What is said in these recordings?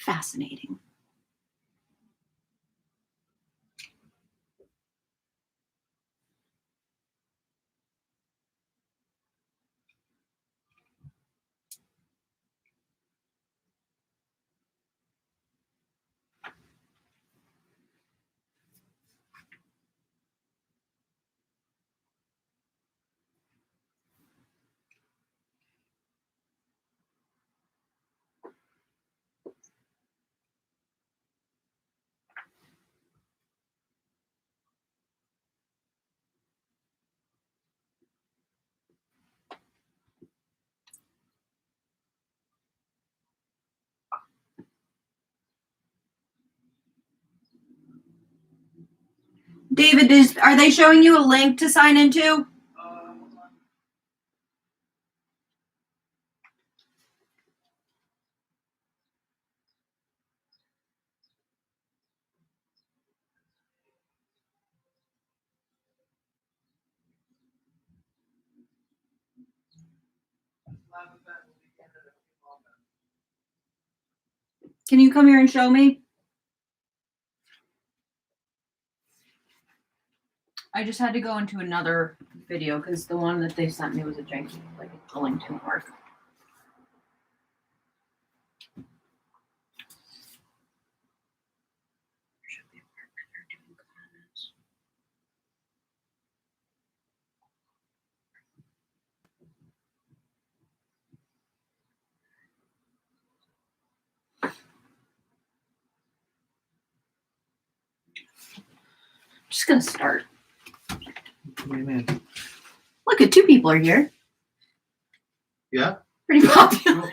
Fascinating. David, are they showing you a link to sign into? Can you come here and show me? I just had to go into another video because the one that they sent me was a janky, like the link didn't work. Just gonna start. What do you mean? Look at 2 people are here. Yeah? Pretty popular.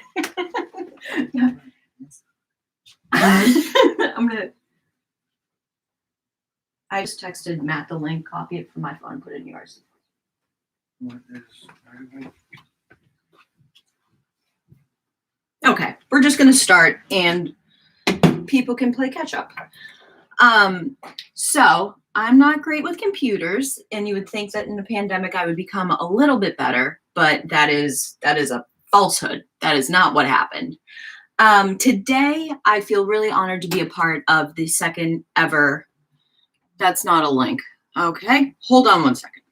Yeah. I just texted Matt the link, copy it from my phone, put it in yours. What is everybody? Okay, we're just gonna start and people can play catch up. So I'm not great with computers, and you would think that in the pandemic I would become a little bit better, but that is a falsehood. That is not what happened. Today I feel really honored to be a part of the second ever. That's not a link. Okay, hold on one second.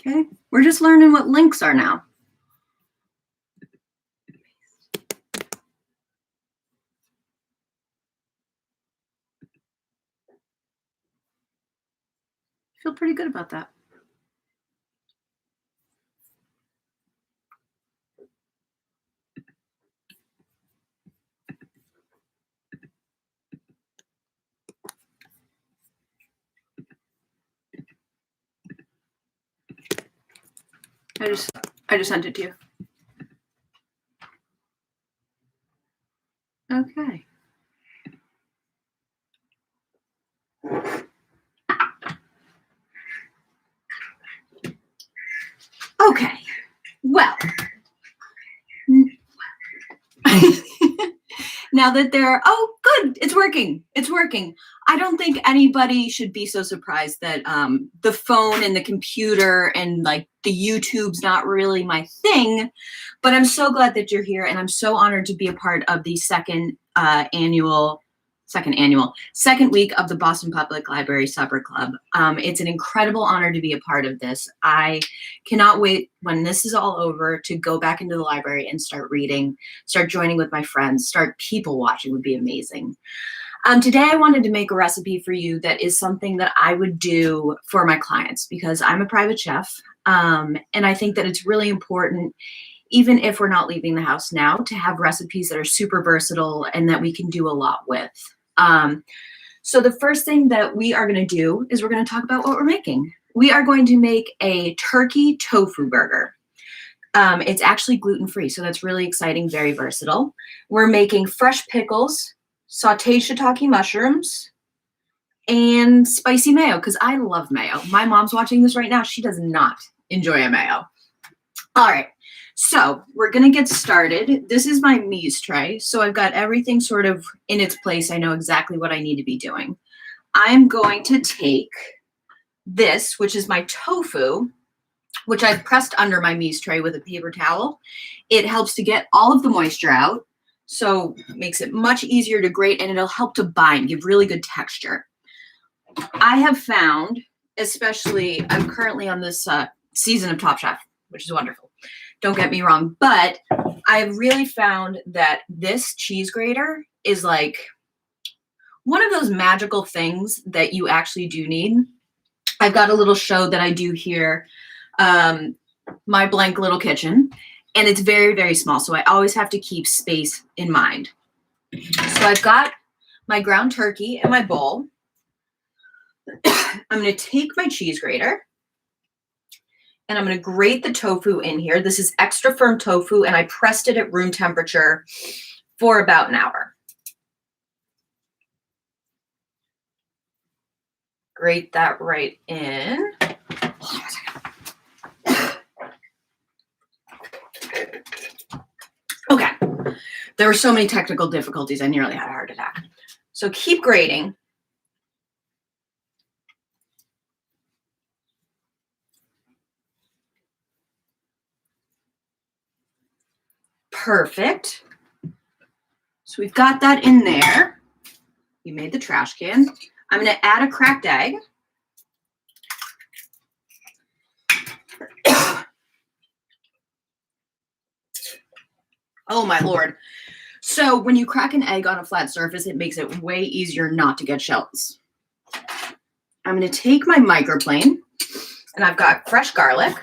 Okay, we're just learning what links are now. I feel pretty good about that. I just sent it to you. Okay. Okay. Well. Now that oh, good, it's working. It's working. I don't think anybody should be so surprised that the phone and the computer and like the YouTube's not really my thing, but I'm so glad that you're here and I'm so honored to be a part of the second week of the Boston Public Library Supper Club. It's an incredible honor to be a part of this. I cannot wait when this is all over to go back into the library and start reading, start joining with my friends, start people watching would be amazing. Today I wanted to make a recipe for you that is something that I would do for my clients because I'm a private chef. And I think that it's really important, even if we're not leaving the house now, to have recipes that are super versatile and that we can do a lot with. So the first thing that we are going to do is we're going to talk about what we're making. We are going to make a turkey tofu burger. It's actually gluten-free, so that's really exciting, very versatile. We're making fresh pickles, sauteed shiitake mushrooms, and spicy mayo, because I love mayo. My mom's watching this right now. She does not enjoy a mayo. All right. So we're going to get started. This is my mise tray. So I've got everything sort of in its place. I know exactly what I need to be doing. I'm going to take this, which is my tofu, which I've pressed under my mise tray with a paper towel. It helps to get all of the moisture out. So it makes it much easier to grate, and it'll help to bind, give really good texture. I have found, especially, I'm currently on this season of Top Chef, which is wonderful. Don't get me wrong, but I've really found that this cheese grater is like one of those magical things that you actually do need. I've got a little show that I do here, my blank little kitchen, and it's very, very small. So I always have to keep space in mind. So I've got my ground turkey in my bowl. I'm going to take my cheese grater and I'm going to grate the tofu in here. This is extra firm tofu, and I pressed it at room temperature for about an hour. Grate that right in. Okay, there were so many technical difficulties, I nearly had a heart attack. So keep grating. Perfect. So we've got that in there. You made the trash can. I'm going to add a cracked egg. Oh my Lord. So when you crack an egg on a flat surface, it makes it way easier not to get shells. I'm going to take my microplane, and I've got fresh garlic.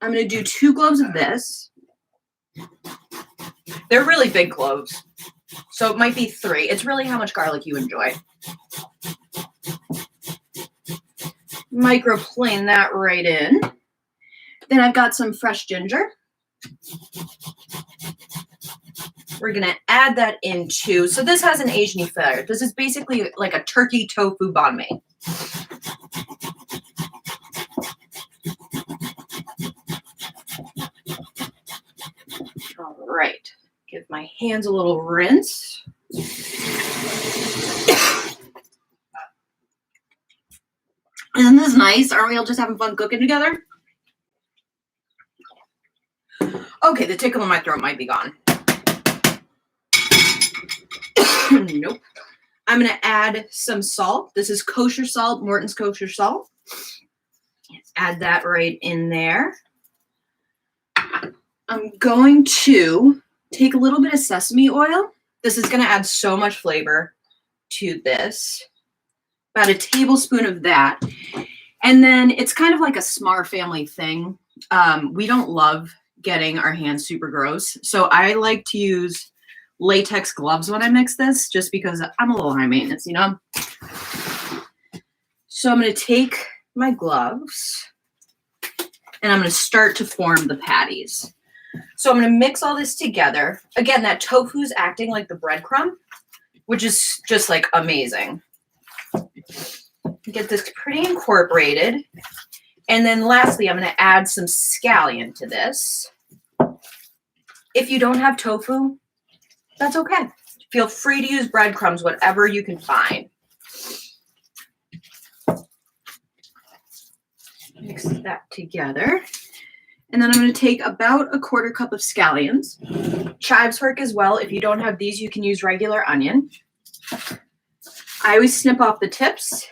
I'm going to do 2 cloves of this. They're really big cloves, so it might be 3. It's really how much garlic you enjoy. Microplane that right in. Then I've got some fresh ginger. We're going to add that in too. So this has an Asian-y flair. This is basically like a turkey tofu banh mi. All right. Give my hands a little rinse. Isn't this nice? Aren't we all just having fun cooking together? Okay, the tickle in my throat might be gone. Nope. I'm going to add some salt. This is kosher salt, Morton's kosher salt. Add that right in there. I'm going to take a little bit of sesame oil. This is going to add so much flavor to this. About a tablespoon of that. And then it's kind of like a Cmar family thing. We don't love getting our hands super gross. So I like to use latex gloves when I mix this, just because I'm a little high maintenance, you know? So I'm going to take my gloves and I'm going to start to form the patties. So I'm going to mix all this together. Again, that tofu's acting like the breadcrumb, which is just like amazing. Get this pretty incorporated. And then lastly, I'm going to add some scallion to this. If you don't have tofu, that's okay. Feel free to use breadcrumbs, whatever you can find. Mix that together. And then I'm going to take about a 1/4 cup of scallions. Chives work as well. If you don't have these, you can use regular onion. I always snip off the tips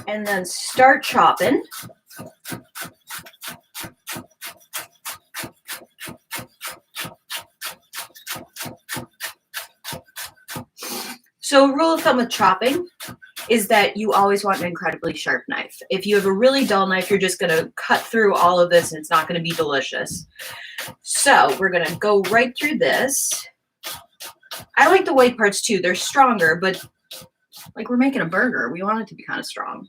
and then start chopping. So a rule of thumb with chopping is that you always want an incredibly sharp knife. If you have a really dull knife, you're just going to cut through all of this and it's not going to be delicious. So we're going to go right through this. I like the white parts too. They're stronger, but like we're making a burger, we want it to be kind of strong.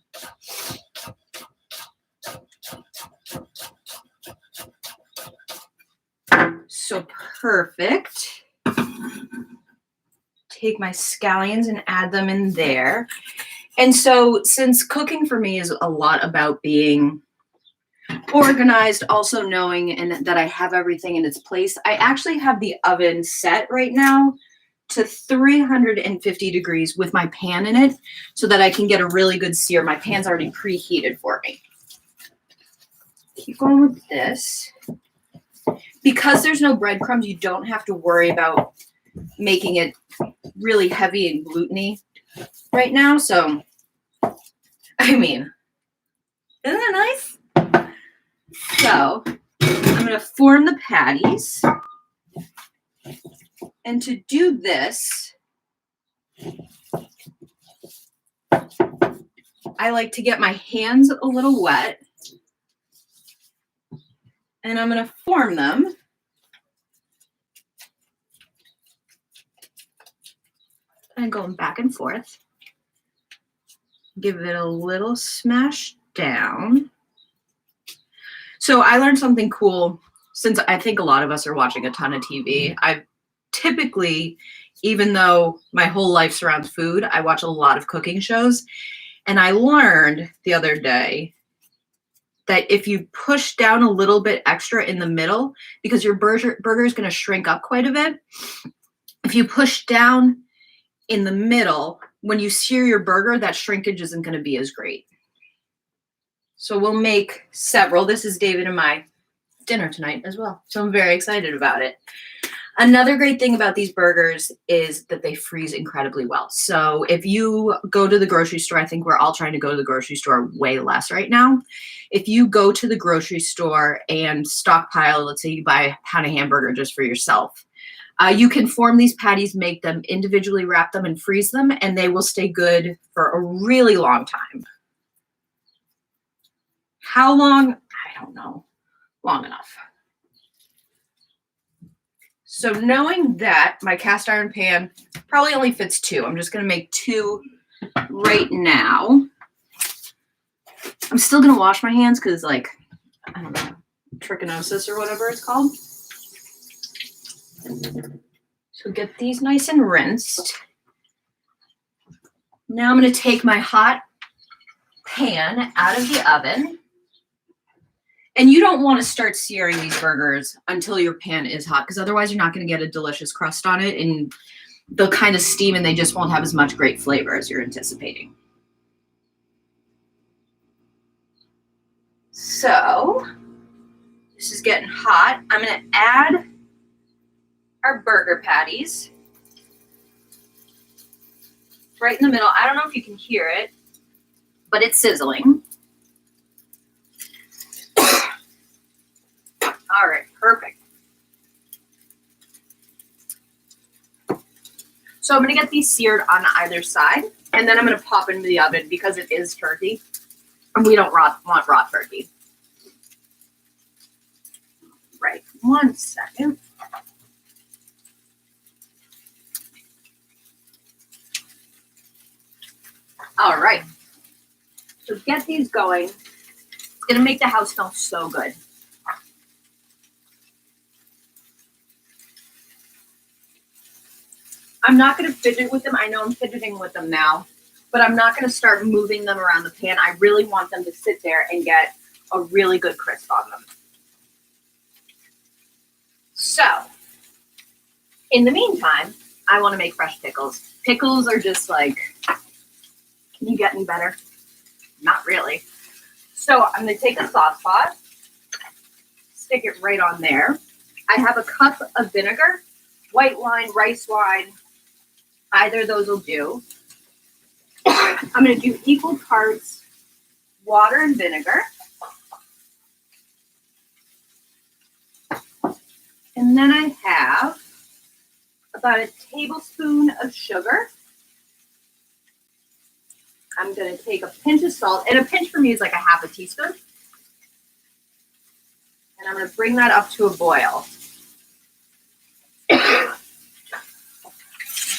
So perfect. Take my scallions and add them in there. And so since cooking for me is a lot about being organized, also knowing and that I have everything in its place, I actually have the oven set right now to 350 degrees with my pan in it so that I can get a really good sear. My pan's already preheated for me. Keep going with this. Because there's no breadcrumbs, you don't have to worry about making it really heavy and gluten-y right now. So, I mean, isn't that nice? So, I'm going to form the patties. And to do this, I like to get my hands a little wet. And I'm going to form them. And going back and forth. Give it a little smash down. So I learned something cool since I think a lot of us are watching a ton of TV. I've typically, even though my whole life surrounds food, I watch a lot of cooking shows. And I learned the other day that if you push down a little bit extra in the middle, because your burger is going to shrink up quite a bit, if you push down in the middle, when you sear your burger, that shrinkage isn't going to be as great. So we'll make several. This is David and my dinner tonight as well. So I'm very excited about it. Another great thing about these burgers is that they freeze incredibly well. So if you go to the grocery store, I think we're all trying to go to the grocery store way less right now. If you go to the grocery store and stockpile, let's say you buy a pound of hamburger just for yourself, you can form these patties, make them individually, wrap them, and freeze them, and they will stay good for a really long time. How long? I don't know. Long enough. So knowing that my cast iron pan probably only fits 2, I'm just going to make 2 right now. I'm still going to wash my hands because, like, I don't know, trichinosis or whatever it's called. So get these nice and rinsed. Now I'm going to take my hot pan out of the oven. And you don't want to start searing these burgers until your pan is hot, because otherwise you're not going to get a delicious crust on it, and they'll kind of steam and they just won't have as much great flavor as you're anticipating. So this is getting hot. I'm going to add our burger patties right in the middle. I don't know if you can hear it, but it's sizzling. All right, perfect. So I'm going to get these seared on either side, and then I'm going to pop into the oven because it is turkey, and we don't want raw turkey. Right, 1 second. All right, so get these going. It's going to make the house smell so good. I'm not going to fidget with them. I know I'm fidgeting with them now, but I'm not going to start moving them around the pan. I really want them to sit there and get a really good crisp on them. So, in the meantime, I want to make fresh pickles. Pickles are just like, can you get any better? Not really. So I'm going to take a sauce pot, stick it right on there. I have a cup of vinegar, white wine, rice wine. Either of those will do. I'm going to do equal parts water and vinegar. And then I have about a tablespoon of sugar. I'm going to take a pinch of salt, and a pinch for me is like a half a teaspoon. And I'm going to bring that up to a boil.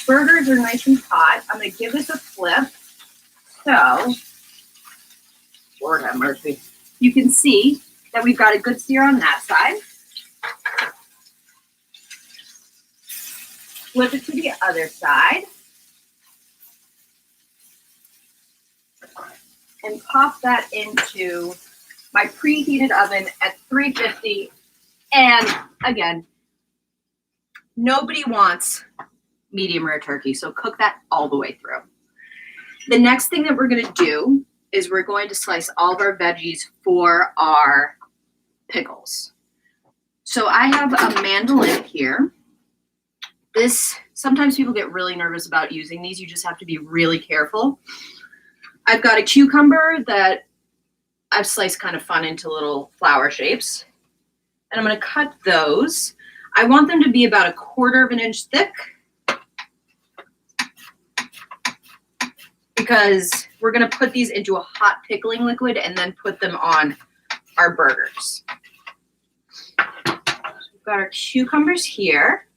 Burgers are nice and hot. I'm going to give this a flip. So, Lord have mercy. You can see that we've got a good sear on that side. Flip it to the other side. and pop that into my preheated oven at 350. And again, nobody wants medium rare turkey, so cook that all the way through. The next thing that we're going to do is we're going to slice all of our veggies for our pickles. So I have a mandolin here. Sometimes people get really nervous about using these. You just have to be really careful. I've got a cucumber that I've sliced kind of fun into little flower shapes. And I'm going to cut those. I want them to be about 1/4 of an inch thick, because we're going to put these into a hot pickling liquid and then put them on our burgers. So we've got our cucumbers here.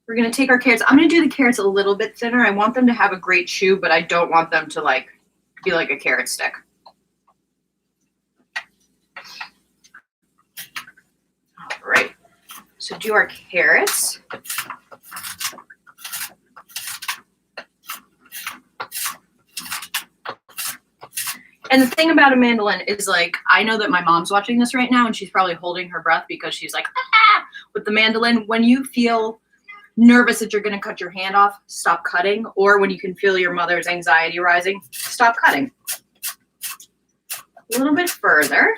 We're going to take our carrots. I'm going to do the carrots a little bit thinner. I want them to have a great chew, but I don't want them to be like a carrot stick. All right. So do our carrots. And the thing about a mandolin is, I know that my mom's watching this right now and she's probably holding her breath because she's like, ah! With the mandolin, when you feel nervous that you're going to cut your hand off, stop cutting. Or when you can feel your mother's anxiety rising, stop cutting. A little bit further.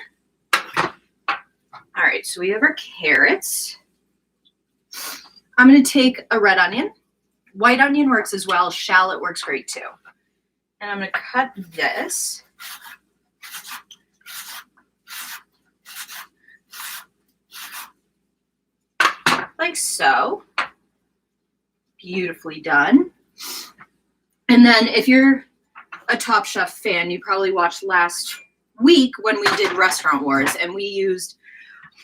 All right, so we have our carrots. I'm going to take a red onion. White onion works as well. Shallot works great too. And I'm going to cut this. Like so. Beautifully done. And then if you're a Top Chef fan, you probably watched last week when we did Restaurant Wars, and we used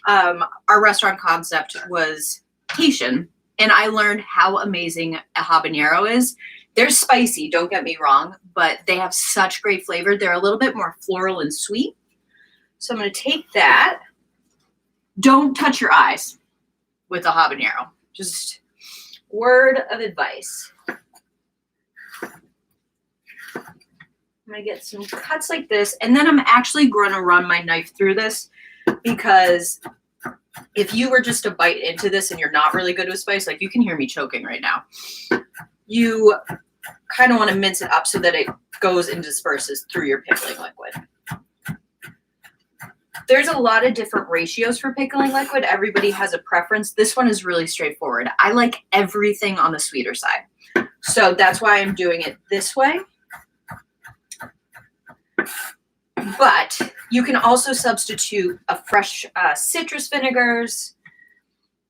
our restaurant concept was Haitian, and I learned how amazing a habanero is. They're spicy, don't get me wrong, but they have such great flavor. They're a little bit more floral and sweet. So I'm going to take that. Don't touch your eyes with a habanero. Just word of advice. I'm going to get some cuts like this, and then I'm actually going to run my knife through this, because if you were just to bite into this and you're not really good with spice, you can hear me choking right now, you kind of want to mince it up so that it goes and disperses through your pickling liquid. There's a lot of different ratios for pickling liquid. Everybody has a preference. This one is really straightforward. I like everything on the sweeter side, so that's why I'm doing it this way. But you can also substitute a fresh citrus vinegars,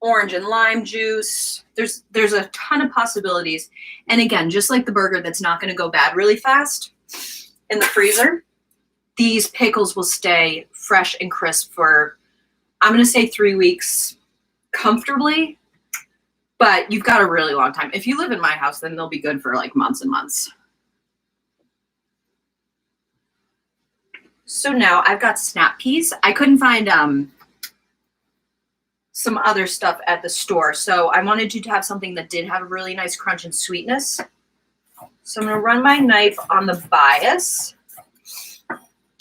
orange and lime juice. There's a ton of possibilities. And again, just like the burger that's not going to go bad really fast in the freezer, these pickles will stay fresh and crisp for, I'm going to say 3 weeks comfortably, but you've got a really long time. If you live in my house, then they'll be good for months and months. So now I've got snap peas. I couldn't find some other stuff at the store, so I wanted to have something that did have a really nice crunch and sweetness. So I'm going to run my knife on the bias.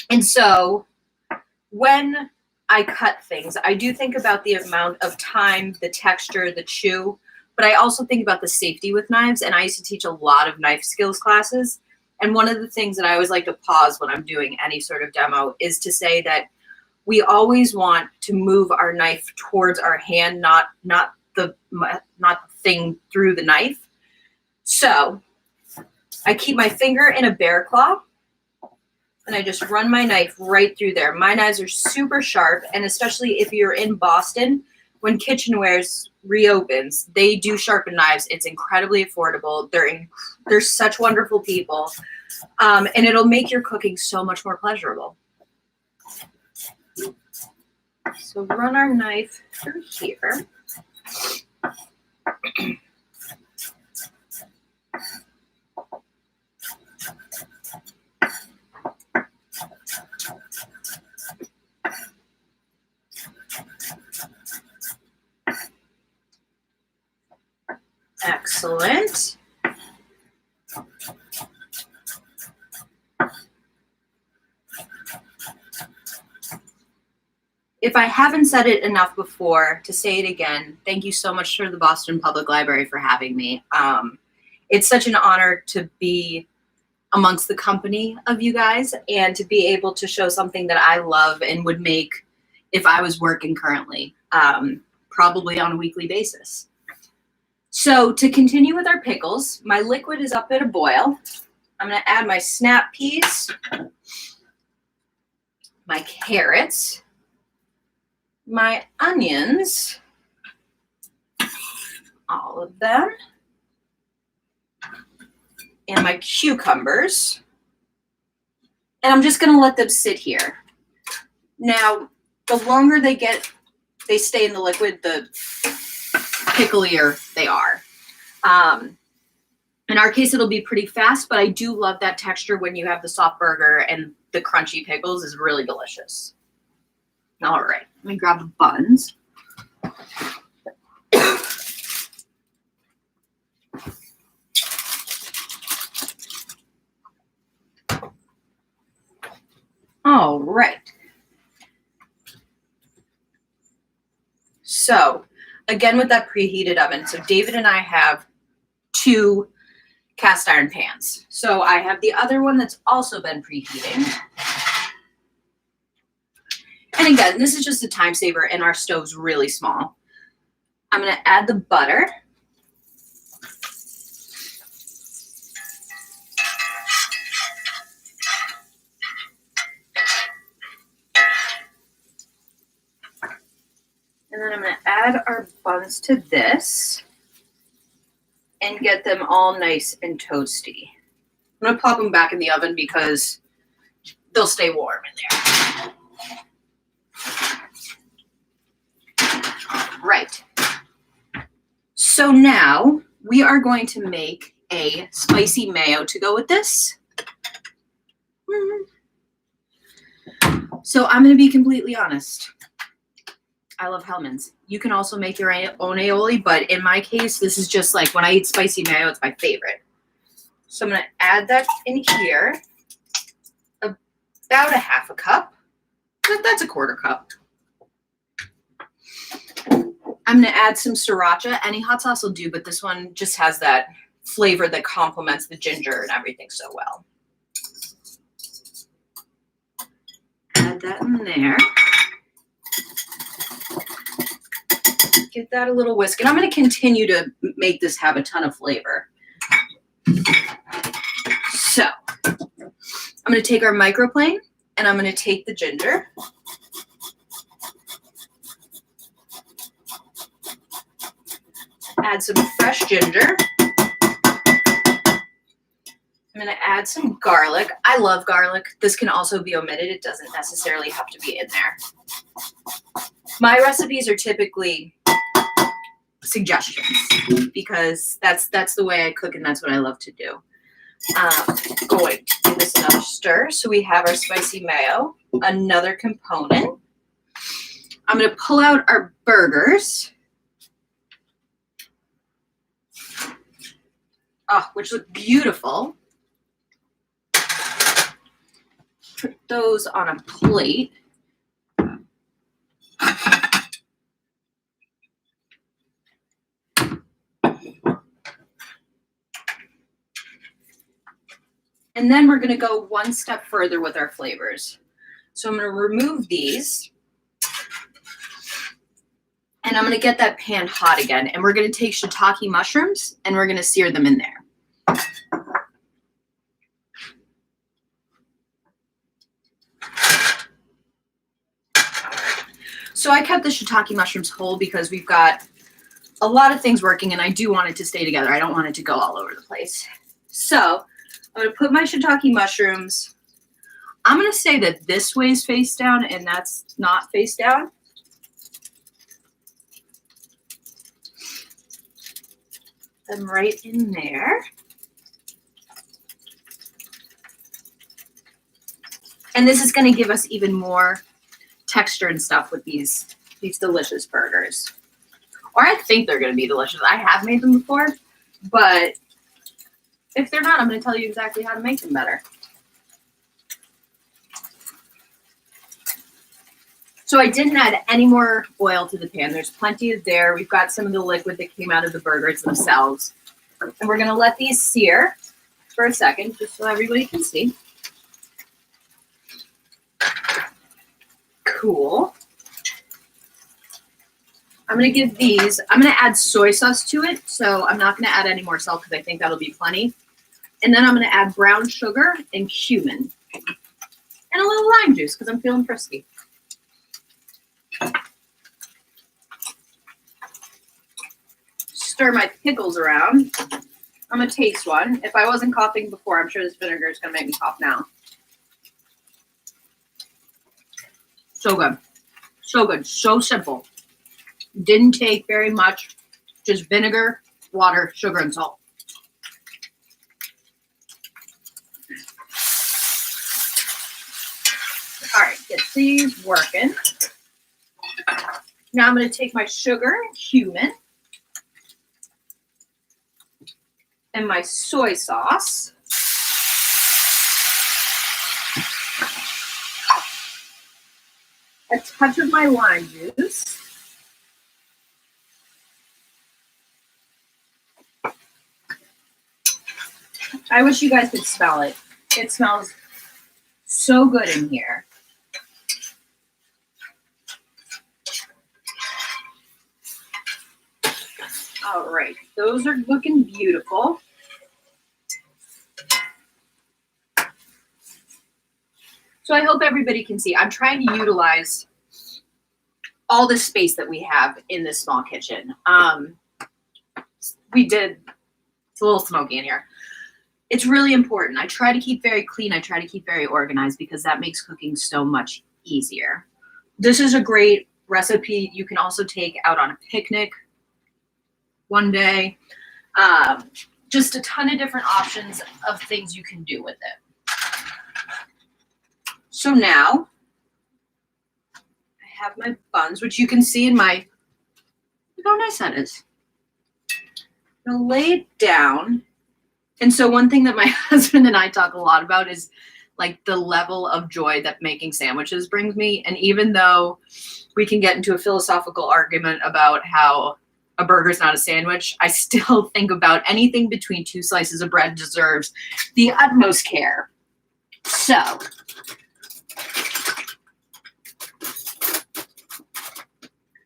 And so when I cut things, I do think about the amount of time, the texture, the chew, but I also think about the safety with knives. And I used to teach a lot of knife skills classes. And one of the things that I always like to pause when I'm doing any sort of demo is to say that we always want to move our knife towards our hand, not the thing through the knife. So I keep my finger in a bear claw, and I just run my knife right through there. My knives are super sharp, and especially if you're in Boston, when Kitchenwares reopens, they do sharpen knives. It's incredibly affordable. They're such wonderful people, and it'll make your cooking so much more pleasurable. So run our knife through here. Excellent. if I haven't said it enough before, to say it again, thank you so much to the Boston Public Library for having me. It's such an honor to be amongst the company of you guys and to be able to show something that I love and would make if I was working currently, probably on a weekly basis. So to continue with our pickles, my liquid is up at a boil. I'm going to add my snap peas, my carrots, my onions, all of them, and my cucumbers. And I'm just going to let them sit here. Now, the longer they stay in the liquid, the picklier they are. In our case, it'll be pretty fast, but I do love that texture when you have the soft burger and the crunchy pickles is really delicious. All right, let me grab the buns. All right. So again, with that preheated oven, so David and I have 2 cast iron pans. So I have the other one that's also been preheating. And again, this is just a time saver and our stove's really small. I'm going to add the butter. And then I'm going to add our buns to this and get them all nice and toasty. I'm going to pop them back in the oven because they'll stay warm in there. Right. So now we are going to make a spicy mayo to go with this. So I'm going to be completely honest. I love Hellmann's. You can also make your own aioli, but in my case, this is just like when I eat spicy mayo, it's my favorite. So I'm going to add that in here, about a half a cup. That's a quarter cup. I'm going to add some sriracha. Any hot sauce will do, but this one just has that flavor that complements the ginger and everything so well. Add that in there. Give that a little whisk. And I'm going to continue to make this have a ton of flavor. So I'm going to take our microplane and I'm going to take the ginger. Add some fresh ginger. I'm going to add some garlic. I love garlic. This can also be omitted. It doesn't necessarily have to be in there. My recipes are typically suggestions because that's the way I cook and that's what I love to do. Going to give this another stir. So we have our spicy mayo, another component. I'm going to pull out our burgers. Which look beautiful. Put those on a plate. And then we're going to go one step further with our flavors. So I'm going to remove these. And I'm going to get that pan hot again. And we're going to take shiitake mushrooms and we're going to sear them in there. So I kept the shiitake mushrooms whole because we've got a lot of things working and I do want it to stay together. I don't want it to go all over the place. So I'm going to put my shiitake mushrooms. I'm going to say that this way is face down and that's not face down. Them right in there. And this is going to give us even more texture and stuff with these delicious burgers. Or I think they're going to be delicious. I have made them before, but if they're not, I'm going to tell you exactly how to make them better. So I didn't add any more oil to the pan. There's plenty of there. We've got some of the liquid that came out of the burgers themselves. And we're gonna let these sear for a second, just so everybody can see. Cool. I'm gonna give these, I'm gonna add soy sauce to it, so I'm not gonna add any more salt because I think that'll be plenty. And then I'm gonna add brown sugar and cumin. And a little lime juice because I'm feeling frisky. Stir my pickles around. I'm gonna taste one. If I wasn't coughing before, I'm sure this vinegar is gonna make me cough now. So good. So good. So simple. Didn't take very much. Just vinegar, water, sugar, and salt. All right, get these working. Now I'm going to take my sugar and cumin and my soy sauce. A touch of my lime juice. I wish you guys could smell it. It smells so good in here. All right, those are looking beautiful. So I hope everybody can see. I'm trying to utilize all the space that we have in this small kitchen. It's a little smoky in here. It's really important. I try to keep very clean. I try to keep very organized because that makes cooking so much easier. This is a great recipe you can also take out on a picnic one day. Just a ton of different options of things you can do with it. So now I have my buns, which you can see in my, look how nice that is. I'm gonna lay it down. And so one thing that my husband and I talk a lot about is like the level of joy that making sandwiches brings me. And even though we can get into a philosophical argument about how a burger is not a sandwich, I still think about anything between two slices of bread deserves the utmost care. So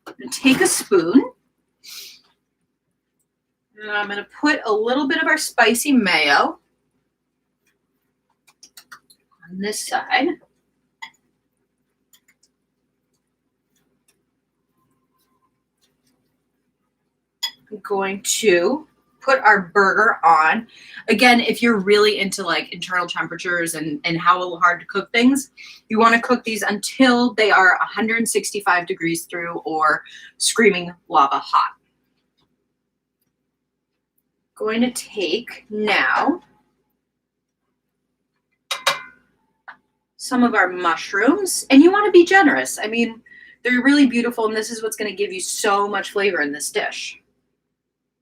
I'm gonna take a spoon. And I'm going to put a little bit of our spicy mayo on this side. I'm going to put our burger on. Again, if you're really into like internal temperatures and how hard to cook things, you want to cook these until they are 165 degrees through or screaming lava hot. Going to take now some of our mushrooms, and you want to be generous. I mean, they're really beautiful, and this is what's going to give you so much flavor in this dish.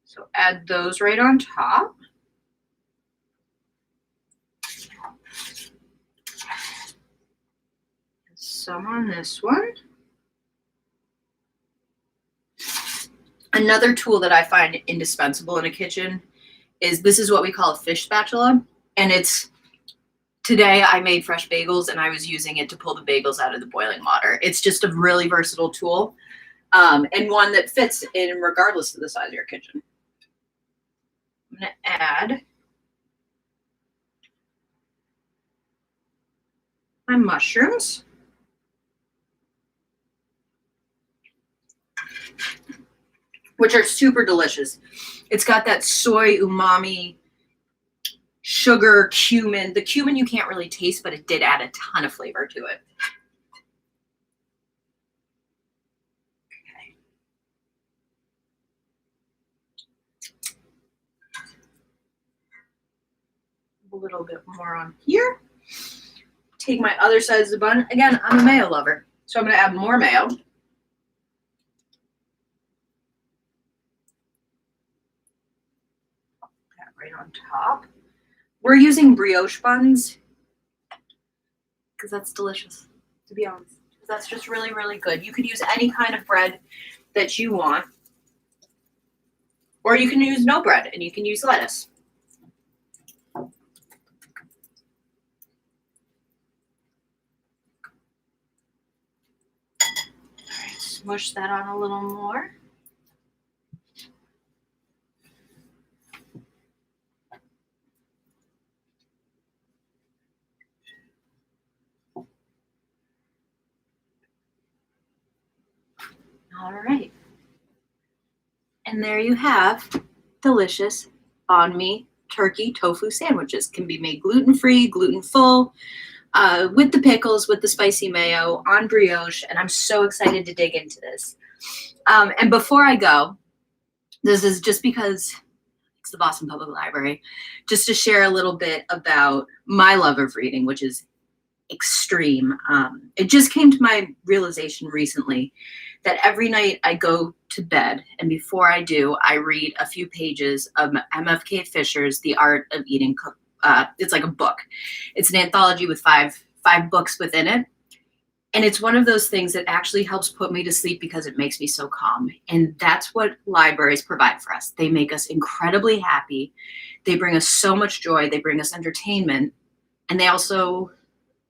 So add those right on top. Some on this one. Another tool that I find indispensable in a kitchen is this is what we call a fish spatula. And it's, today I made fresh bagels and I was using it to pull the bagels out of the boiling water. It's just a really versatile tool and one that fits in regardless of the size of your kitchen. I'm going to add my mushrooms. Which are super delicious. It's got that soy umami, sugar, cumin. The cumin you can't really taste, but it did add a ton of flavor to it. Okay. A little bit more on here. Take my other side of the bun. Again, I'm a mayo lover, so I'm going to add more mayo. Right on top. We're using brioche buns because that's delicious, to be honest. That's just really, really good. You could use any kind of bread that you want. Or you can use no bread and you can use lettuce. All right, smush that on a little more. All right. And there you have delicious banh mi turkey tofu sandwiches. Can be made gluten-free, gluten-full, with the pickles, with the spicy mayo, on brioche, and I'm so excited to dig into this. And before I go, this is just because it's the Boston Public Library, just to share a little bit about my love of reading, which is extreme. It just came to my realization recently that every night I go to bed, and before I do, I read a few pages of MFK Fisher's The Art of Eating. It's like a book. It's an anthology with five books within it. And it's one of those things that actually helps put me to sleep because it makes me so calm. And that's what libraries provide for us. They make us incredibly happy. They bring us so much joy. They bring us entertainment. And they also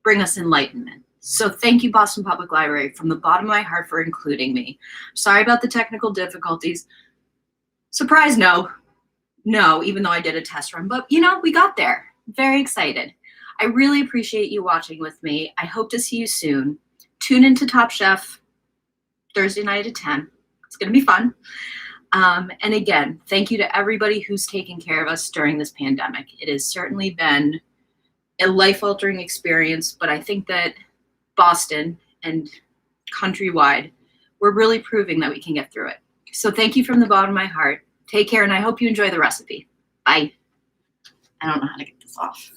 bring us enlightenment. So thank you, Boston Public Library, from the bottom of my heart for including me. Sorry about the technical difficulties. Surprise, no, even though I did a test run, but we got there. Very excited. I really appreciate you watching with me. I hope to see you soon. Tune into Top Chef Thursday night at 10. It's going to be fun. And again, thank you to everybody who's taken care of us during this pandemic. It has certainly been a life-altering experience, but I think that Boston and countrywide, we're really proving that we can get through it. So thank you from the bottom of my heart. Take care, and I hope you enjoy the recipe. Bye. I don't know how to get this off.